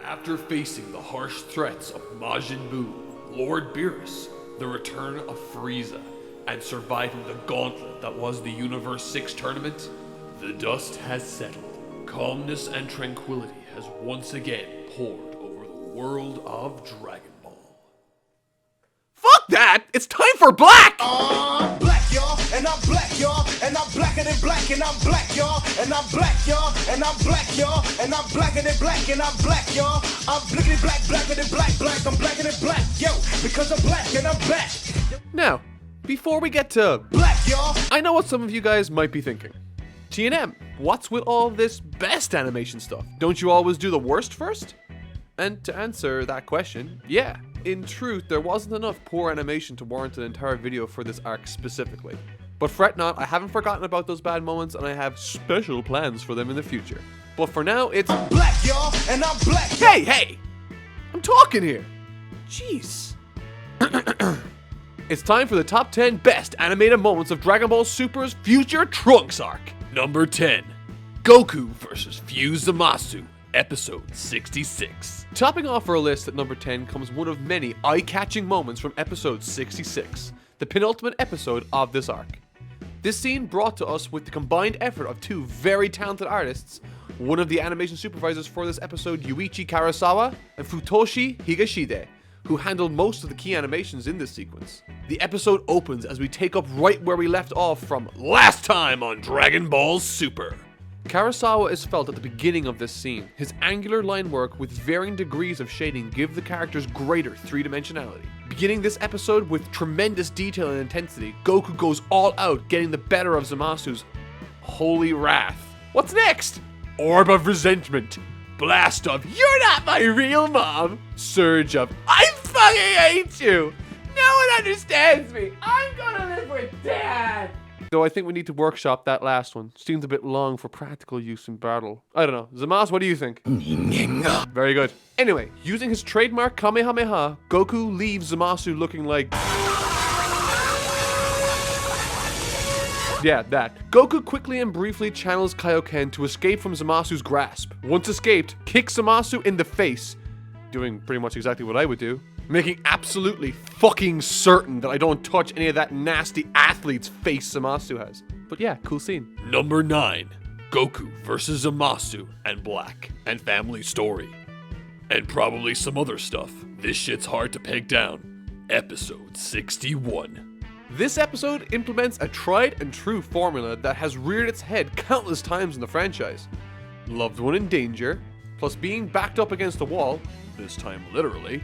After facing the harsh threats of Majin Buu, Lord Beerus, the return of Frieza, and surviving the gauntlet that was the Universe 6 tournament, the dust has settled. Calmness and tranquility has once again poured over the world of Dragon Ball. Fuck that! It's time for black! I'm black, y'all, and I'm black, y'all, and I'm blacker than black, and I'm black, y'all, and I'm black, y'all, and I'm black, y'all, and I'm blacker than black, and I'm black, y'all. I'm blickety black, blacker than black, black, I'm blacker than black, yo, because I'm black and I'm back. Now, before we get to Black, y'all. I know what some of you guys might be thinking. T&M, what's with all this best animation stuff? Don't you always do the worst first? And to answer that question, yeah. In truth, there wasn't enough poor animation to warrant an entire video for this arc specifically. But fret not, I haven't forgotten about those bad moments and I have special plans for them in the future. But for now, it's Black, y'all, and I'm black. Hey! I'm talking here! Jeez. It's time for the top 10 best animated moments of Dragon Ball Super's future Trunks arc. Number 10. Goku vs. Fuse Zamasu, Episode 66. Topping off our list at number 10 comes one of many eye-catching moments from episode 66, the penultimate episode of this arc. This scene brought to us with the combined effort of two very talented artists, one of the animation supervisors for this episode, Yuichi Karasawa, and Futoshi Higashide, who handled most of the key animations in this sequence. The episode opens as we take up right where we left off from Last time on Dragon Ball Super. Karasawa is felt at the beginning of this scene. His angular line work with varying degrees of shading give the characters greater three-dimensionality. Beginning this episode with tremendous detail and intensity, Goku goes all out, getting the better of Zamasu's holy wrath. What's next? Orb of Resentment. Blast of You're not my real mom. Surge of I fucking hate you. No one understands me. I'm gonna live with Dad. Though I think we need to workshop that last one. Seems a bit long for practical use in battle. I don't know. Zamasu, what do you think? Very good. Anyway, using his trademark Kamehameha, Goku leaves Zamasu looking like... Yeah, that. Goku quickly and briefly channels Kaioken to escape from Zamasu's grasp. Once escaped, kicks Zamasu in the face, doing pretty much exactly what I would do, making absolutely fucking certain that I don't touch any of that nasty athlete's face Zamasu has. But yeah, cool scene. Number 9. Goku vs. Zamasu and Black and Family Story. And probably some other stuff. This shit's hard to peg down. Episode 61. This episode implements a tried and true formula that has reared its head countless times in the franchise. Loved one in danger, plus being backed up against the wall, this time literally,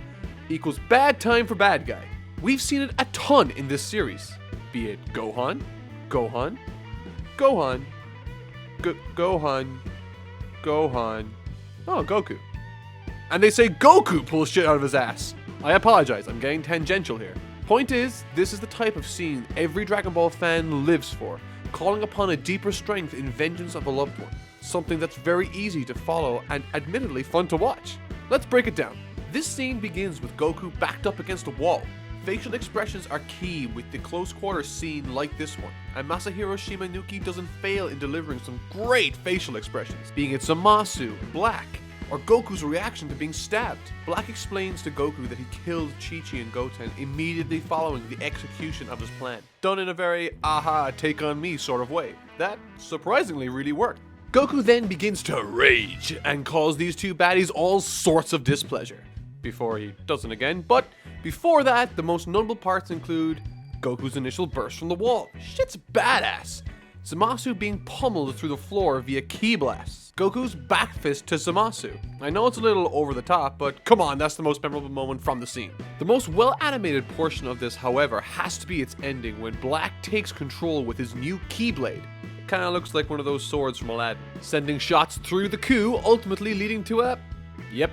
equals bad time for bad guy. We've seen it a ton in this series, be it Gohan, Gohan, Gohan, Gohan, Gohan, oh, Goku. And they say Goku pulls shit out of his ass. I apologize, I'm getting tangential here. Point is, this is the type of scene every Dragon Ball fan lives for, calling upon a deeper strength in vengeance of a loved one. Something that's very easy to follow and admittedly fun to watch. Let's break it down. This scene begins with Goku backed up against a wall. Facial expressions are key with the close quarters scene like this one, and Masahiro Shimanuki doesn't fail in delivering some great facial expressions, being it Zamasu, Black, or Goku's reaction to being stabbed. Black explains to Goku that he killed Chi-Chi and Goten immediately following the execution of his plan, done in a very aha, take on me sort of way. That surprisingly really worked. Goku then begins to rage and calls these two baddies all sorts of displeasure, before he doesn't again, but before that, the most notable parts include Goku's initial burst from the wall. Shit's badass. Zamasu being pummeled through the floor via ki blasts. Goku's back fist to Zamasu. I know it's a little over the top, but come on, that's the most memorable moment from the scene. The most well-animated portion of this, however, has to be its ending when Black takes control with his new Keyblade. It kinda looks like one of those swords from Aladdin, sending shots through the coup, ultimately leading to a... Yep.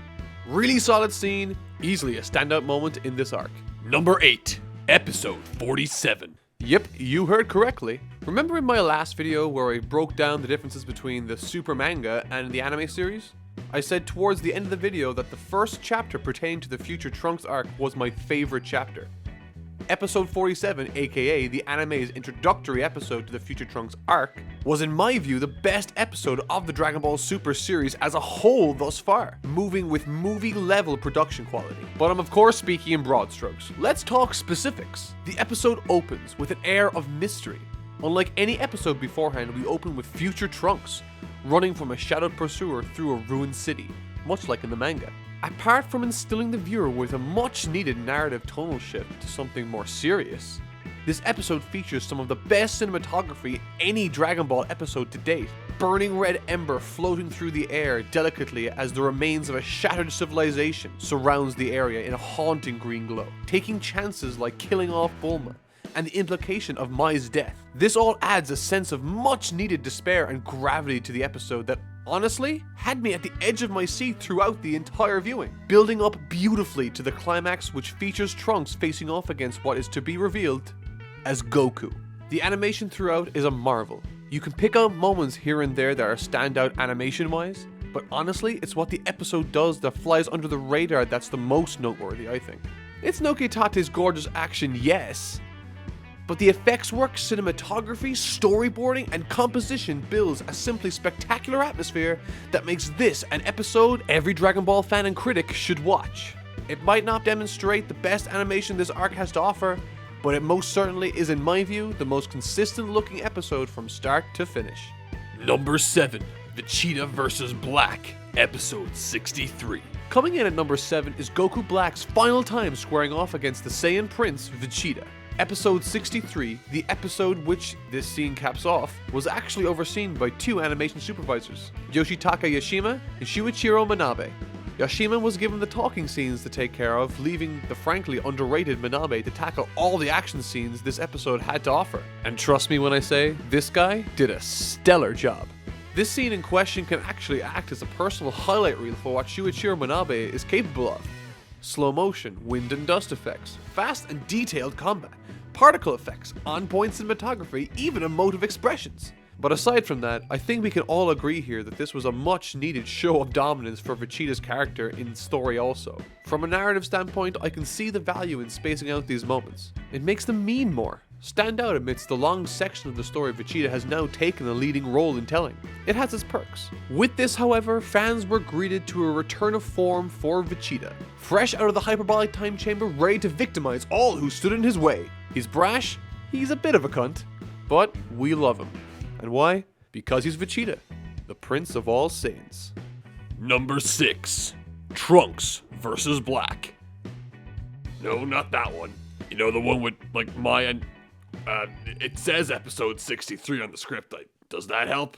Really solid scene, easily a standout moment in this arc. Number 8. Episode 47. Yep, you heard correctly. Remember in my last video where I broke down the differences between the Super manga and the anime series? I said towards the end of the video that the first chapter pertaining to the future Trunks arc was my favorite chapter. Episode 47, aka the anime's introductory episode to the Future Trunks arc, was in my view the best episode of the Dragon Ball Super series as a whole thus far, moving with movie-level production quality. But I'm of course speaking in broad strokes. Let's talk specifics. The episode opens with an air of mystery. Unlike any episode beforehand, we open with Future Trunks, running from a shadowed pursuer through a ruined city, much like in the manga. Apart from instilling the viewer with a much needed narrative tonal shift to something more serious, this episode features some of the best cinematography any Dragon Ball episode to date. Burning red ember floating through the air delicately as the remains of a shattered civilization surrounds the area in a haunting green glow, taking chances like killing off Bulma and the implication of Mai's death. This all adds a sense of much needed despair and gravity to the episode that honestly had me at the edge of my seat throughout the entire viewing, building up beautifully to the climax, which features Trunks facing off against what is to be revealed as Goku. The animation throughout is a marvel. You can pick out moments here and there that are standout animation wise, but honestly it's what the episode does that flies under the radar that's the most noteworthy, I think. It's Nokitate's gorgeous action, yes, but the effects work, cinematography, storyboarding, and composition builds a simply spectacular atmosphere that makes this an episode every Dragon Ball fan and critic should watch. It might not demonstrate the best animation this arc has to offer, but it most certainly is, in my view, the most consistent looking episode from start to finish. Number 7, Vegeta vs. Black, episode 63. Coming in at number 7 is Goku Black's final time squaring off against the Saiyan Prince Vegeta. Episode 63, the episode which this scene caps off, was actually overseen by two animation supervisors, Yoshitaka Yashima and Shuichiro Manabe. Yashima was given the talking scenes to take care of, leaving the frankly underrated Manabe to tackle all the action scenes this episode had to offer. And trust me when I say, this guy did a stellar job. This scene in question can actually act as a personal highlight reel for what Shuichiro Manabe is capable of. Slow motion, wind and dust effects, fast and detailed combat, particle effects, on-point cinematography, even emotive expressions. But aside from that, I think we can all agree here that this was a much needed show of dominance for Vegeta's character in story also. From a narrative standpoint, I can see the value in spacing out these moments. It makes them mean more, stand out amidst the long section of the story Vegeta has now taken a leading role in telling. It has its perks. With this, however, fans were greeted to a return of form for Vegeta. Fresh out of the hyperbolic time chamber, ready to victimize all who stood in his way. He's brash, he's a bit of a cunt, but we love him. And why? Because he's Vegeta, the Prince of all Saiyans. Number 6, Trunks vs. Black. No, not that one. You know, the one with, like, Maya. It says episode 63 on the script. Does that help?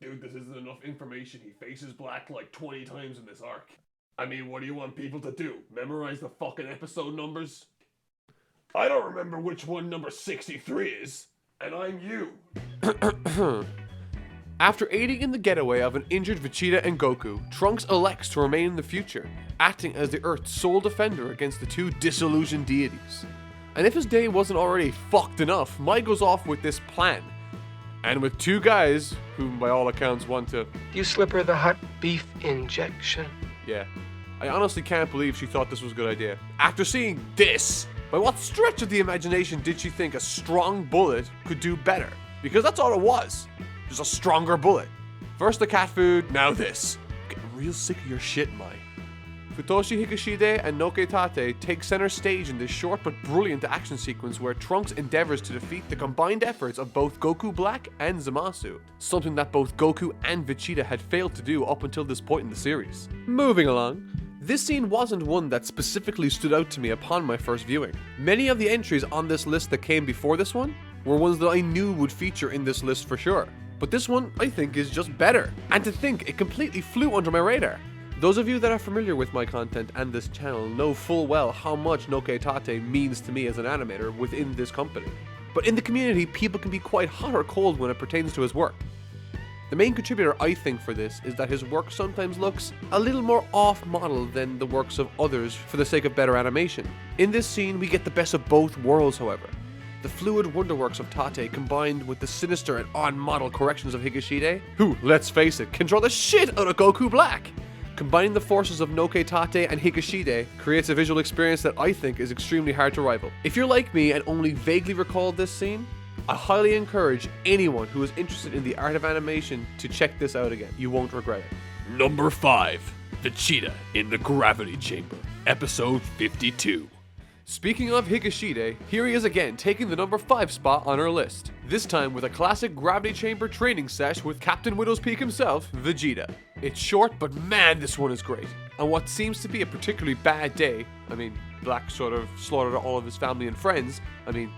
Dude, this isn't enough information. He faces Black like 20 times in this arc. I mean, what do you want people to do? Memorize the fucking episode numbers? I don't remember which one number 63 is, and I'm you. After aiding in the getaway of an injured Vegeta and Goku, Trunks elects to remain in the future, acting as the Earth's sole defender against the two disillusioned deities. And if his day wasn't already fucked enough, Mai goes off with this plan. And with two guys, whom by all accounts want to... You slip her the hot beef injection. Yeah. I honestly can't believe she thought this was a good idea. After seeing this, by what stretch of the imagination did she think a strong bullet could do better? Because that's all it was. Just a stronger bullet. First the cat food, now this. I'm getting real sick of your shit, Mai. Futoshi Higashide and Noketate take center stage in this short but brilliant action sequence where Trunks endeavors to defeat the combined efforts of both Goku Black and Zamasu, something that both Goku and Vegeta had failed to do up until this point in the series. Moving along, this scene wasn't one that specifically stood out to me upon my first viewing. Many of the entries on this list that came before this one were ones that I knew would feature in this list for sure. But this one, I think, is just better. And to think, it completely flew under my radar. Those of you that are familiar with my content and this channel know full well how much Noketate means to me as an animator within this company. But in the community, people can be quite hot or cold when it pertains to his work. The main contributor, I think, for this is that his work sometimes looks a little more off-model than the works of others for the sake of better animation. In this scene, we get the best of both worlds, however. The fluid wonderworks of Tate combined with the sinister and on-model corrections of Higashide, who, let's face it, can draw the shit out of Goku Black. Combining the forces of Noketate and Higashide creates a visual experience that I think is extremely hard to rival. If you're like me and only vaguely recall this scene, I highly encourage anyone who is interested in the art of animation to check this out again. You won't regret it. Number 5. The Cheetah in the Gravity Chamber, Episode 52. Speaking of Higashide, here he is again, taking the number 5 spot on our list. This time with a classic Gravity Chamber training sesh with Captain Widow's Peak himself, Vegeta. It's short, but man, this one is great. On what seems to be a particularly bad day, Black sort of slaughtered all of his family and friends,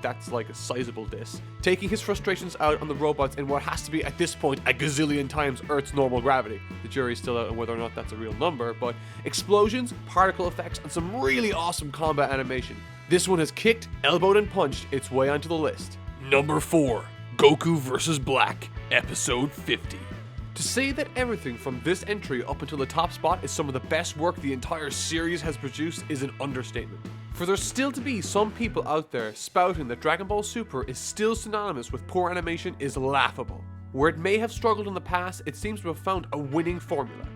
that's like a sizable diss, taking his frustrations out on the robots in what has to be at this point a gazillion times Earth's normal gravity. The jury's still out on whether or not that's a real number, but explosions, particle effects, and some really awesome combat animation. This one has kicked, elbowed, and punched its way onto the list. Number 4. Goku vs. Black, Episode 50. To say that everything from this entry up until the top spot is some of the best work the entire series has produced is an understatement. For there's still to be some people out there spouting that Dragon Ball Super is still synonymous with poor animation is laughable. Where it may have struggled in the past, it seems to have found a winning formula.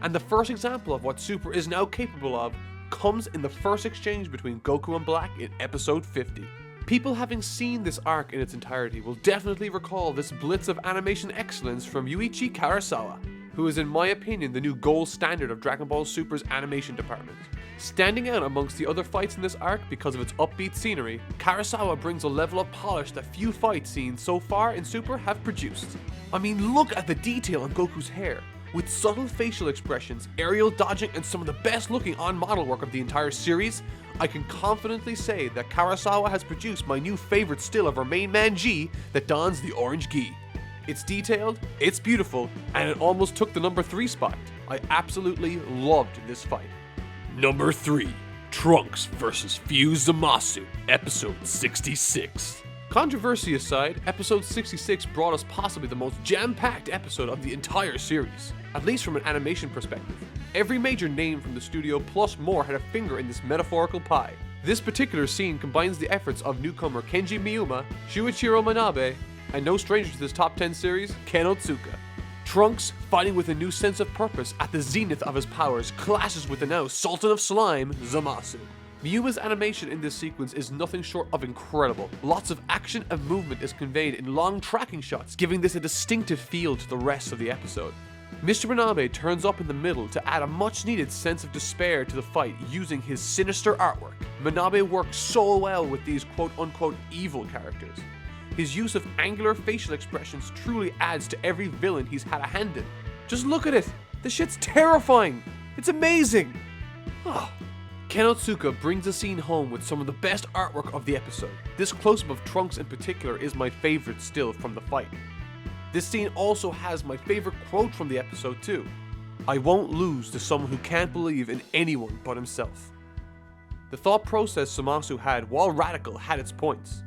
And the first example of what Super is now capable of comes in the first exchange between Goku and Black in Episode 50. People having seen this arc in its entirety will definitely recall this blitz of animation excellence from Yuichi Karasawa, who is in my opinion the new gold standard of Dragon Ball Super's animation department. Standing out amongst the other fights in this arc because of its upbeat scenery, Karasawa brings a level of polish that few fight scenes so far in Super have produced. Look at the detail on Goku's hair. With subtle facial expressions, aerial dodging, and some of the best looking on-model work of the entire series, I can confidently say that Karasawa has produced my new favorite still of our main man G that dons the orange gi. It's detailed, it's beautiful, and it almost took the number 3 spot. I absolutely loved this fight. Number 3. Trunks vs. Fuse Zamasu, Episode 66. Controversy aside, Episode 66 brought us possibly the most jam-packed episode of the entire series, at least from an animation perspective. Every major name from the studio plus more had a finger in this metaphorical pie. This particular scene combines the efforts of newcomer Kenji Miyuma, Shuichiro Manabe, and no stranger to this top 10 series, Ken Otsuka. Trunks, fighting with a new sense of purpose at the zenith of his powers, clashes with the now Sultan of Slime, Zamasu. Miyuma's animation in this sequence is nothing short of incredible. Lots of action and movement is conveyed in long tracking shots, giving this a distinctive feel to the rest of the episode. Mr. Manabe turns up in the middle to add a much needed sense of despair to the fight using his sinister artwork. Manabe works so well with these quote-unquote evil characters. His use of angular facial expressions truly adds to every villain he's had a hand in. Just look at it! This shit's terrifying! It's amazing! Ken Otsuka brings the scene home with some of the best artwork of the episode. This close-up of Trunks in particular is my favorite still from the fight. This scene also has my favorite quote from the episode too. "I won't lose to someone who can't believe in anyone but himself." The thought process Zamasu had, while radical, had its points.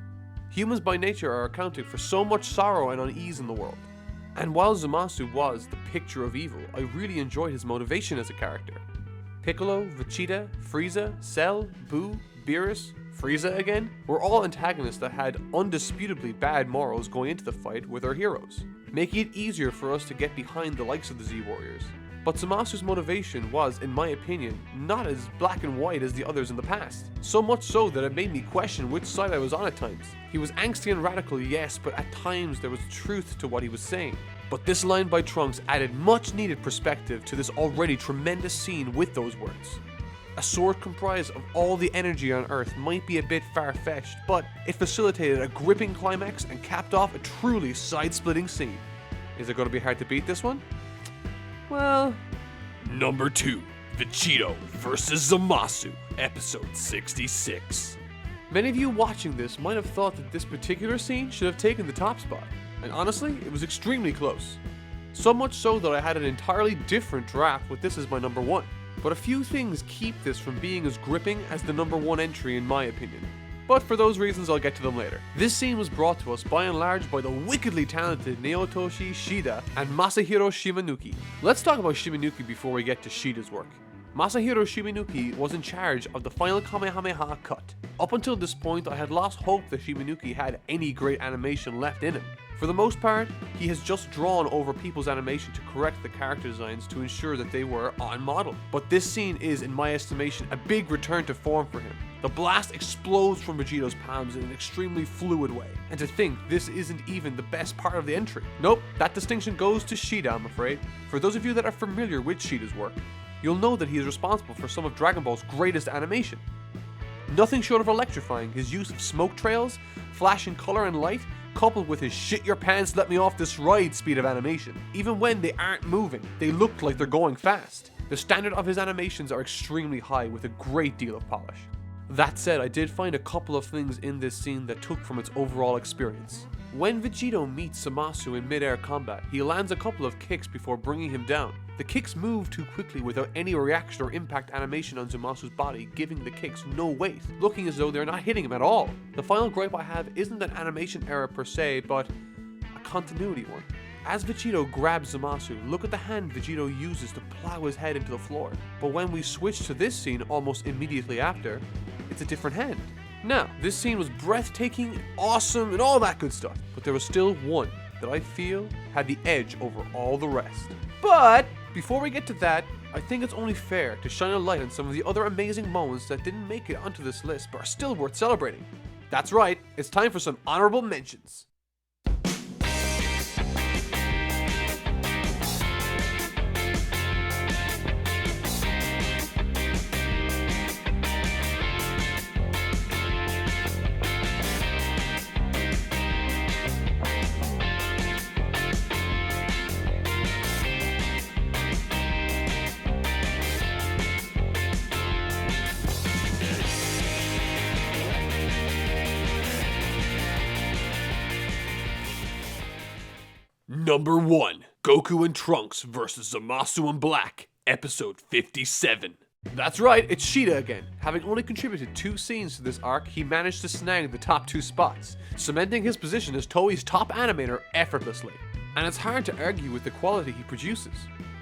Humans by nature are accounting for so much sorrow and unease in the world. And while Zamasu was the picture of evil, I really enjoyed his motivation as a character. Piccolo, Vegeta, Frieza, Cell, Buu, Beerus, Frieza again, were all antagonists that had undisputably bad morals going into the fight with our heroes, making it easier for us to get behind the likes of the Z-Warriors. But Zamasu's motivation was, in my opinion, not as black and white as the others in the past. So much so that it made me question which side I was on at times. He was angsty and radical, yes, but at times there was truth to what he was saying. But this line by Trunks added much needed perspective to this already tremendous scene with those words. A sword comprised of all the energy on Earth might be a bit far-fetched, but it facilitated a gripping climax and capped off a truly side-splitting scene. Is it going to be hard to beat this one? Well... Number 2. Vegito vs. Zamasu, Episode 66. Many of you watching this might have thought that this particular scene should have taken the top spot, and honestly, it was extremely close. So much so that I had an entirely different draft with this as my number 1. But a few things keep this from being as gripping as the number 1 entry in my opinion. But for those reasons I'll get to them later. This scene was brought to us by and large by the wickedly talented Naotoshi Shida and Masahiro Shimanuki. Let's talk about Shimanuki before we get to Shida's work. Masahiro Shimanuki was in charge of the final Kamehameha cut. Up until this point I had lost hope that Shimanuki had any great animation left in him. For the most part, he has just drawn over people's animation to correct the character designs to ensure that they were on model. But this scene is, in my estimation, a big return to form for him. The blast explodes from Vegeto's palms in an extremely fluid way. And to think this isn't even the best part of the entry. Nope, that distinction goes to Shida, I'm afraid. For those of you that are familiar with Shida's work, you'll know that he is responsible for some of Dragon Ball's greatest animation. Nothing short of electrifying, his use of smoke trails, flashing color and light, coupled with his shit your pants let me off this ride speed of animation. Even when they aren't moving, they look like they're going fast. The standard of his animations are extremely high with a great deal of polish. That said, I did find a couple of things in this scene that took from its overall experience. When Vegito meets Zamasu in mid-air combat, he lands a couple of kicks before bringing him down. The kicks move too quickly without any reaction or impact animation on Zamasu's body, giving the kicks no weight, looking as though they're not hitting him at all. The final gripe I have isn't an animation error per se, but a continuity one. As Vegito grabs Zamasu, look at the hand Vegito uses to plow his head into the floor. But when we switch to this scene almost immediately after, it's a different hand. Now, this scene was breathtaking, awesome, and all that good stuff, but there was still one that I feel had the edge over all the rest. But before we get to that, I think it's only fair to shine a light on some of the other amazing moments that didn't make it onto this list but are still worth celebrating. That's right, it's time for some honorable mentions. Number 1, Goku and Trunks vs Zamasu and Black, episode 57. That's right, it's Shida again. Having only contributed 2 scenes to this arc, he managed to snag the top 2 spots, cementing his position as Toei's top animator effortlessly. And it's hard to argue with the quality he produces.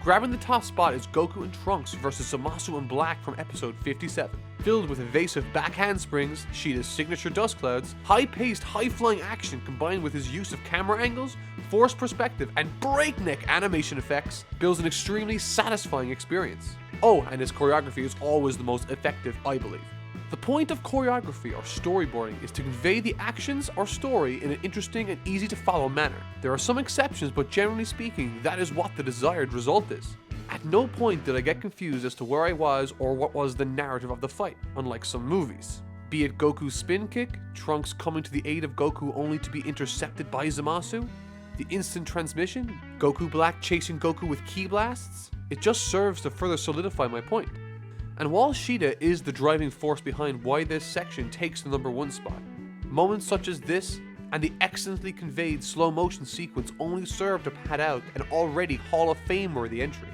Grabbing the top spot is Goku and Trunks vs Zamasu and Black from episode 57. Filled with evasive back handsprings, Shida's signature dust clouds, high-paced, high-flying action combined with his use of camera angles, forced perspective, and breakneck animation effects builds an extremely satisfying experience. Oh, and his choreography is always the most effective, I believe. The point of choreography or storyboarding is to convey the actions or story in an interesting and easy to follow manner. There are some exceptions, but generally speaking, that is what the desired result is. At no point did I get confused as to where I was or what was the narrative of the fight, unlike some movies. Be it Goku's spin kick, Trunks coming to the aid of Goku only to be intercepted by Zamasu, the instant transmission, Goku Black chasing Goku with ki blasts, it just serves to further solidify my point. And while Shida is the driving force behind why this section takes the number 1 spot, moments such as this and the excellently conveyed slow motion sequence only serve to pad out an already Hall of Fame worthy entry.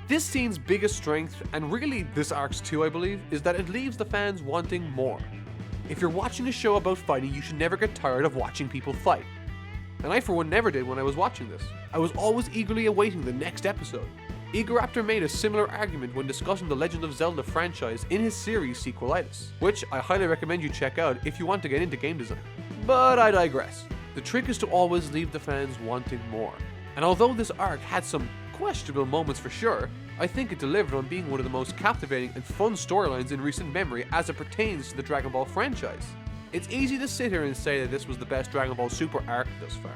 This scene's biggest strength, and really this arc's too I believe, is that it leaves the fans wanting more. If you're watching a show about fighting, you should never get tired of watching people fight. And I for one never did when I was watching this. I was always eagerly awaiting the next episode. Egoraptor made a similar argument when discussing the Legend of Zelda franchise in his series Sequelitis, which I highly recommend you check out if you want to get into game design. But I digress. The trick is to always leave the fans wanting more. And although this arc had some questionable moments for sure, I think it delivered on being one of the most captivating and fun storylines in recent memory as it pertains to the Dragon Ball franchise. It's easy to sit here and say that this was the best Dragon Ball Super arc thus far.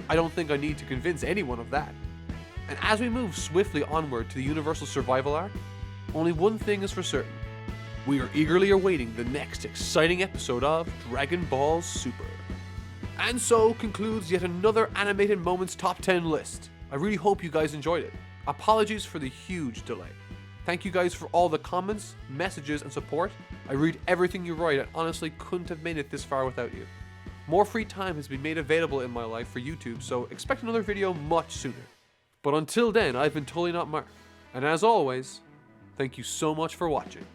I don't think I need to convince anyone of that. And as we move swiftly onward to the Universal Survival arc, only one thing is for certain. We are eagerly awaiting the next exciting episode of Dragon Ball Super. And so concludes yet another Animated Moments Top 10 list. I really hope you guys enjoyed it. Apologies for the huge delay. Thank you guys for all the comments, messages, and support. I read everything you write and honestly couldn't have made it this far without you. More free time has been made available in my life for YouTube, so expect another video much sooner. But until then, I've been Totally Not Mark, and as always, thank you so much for watching.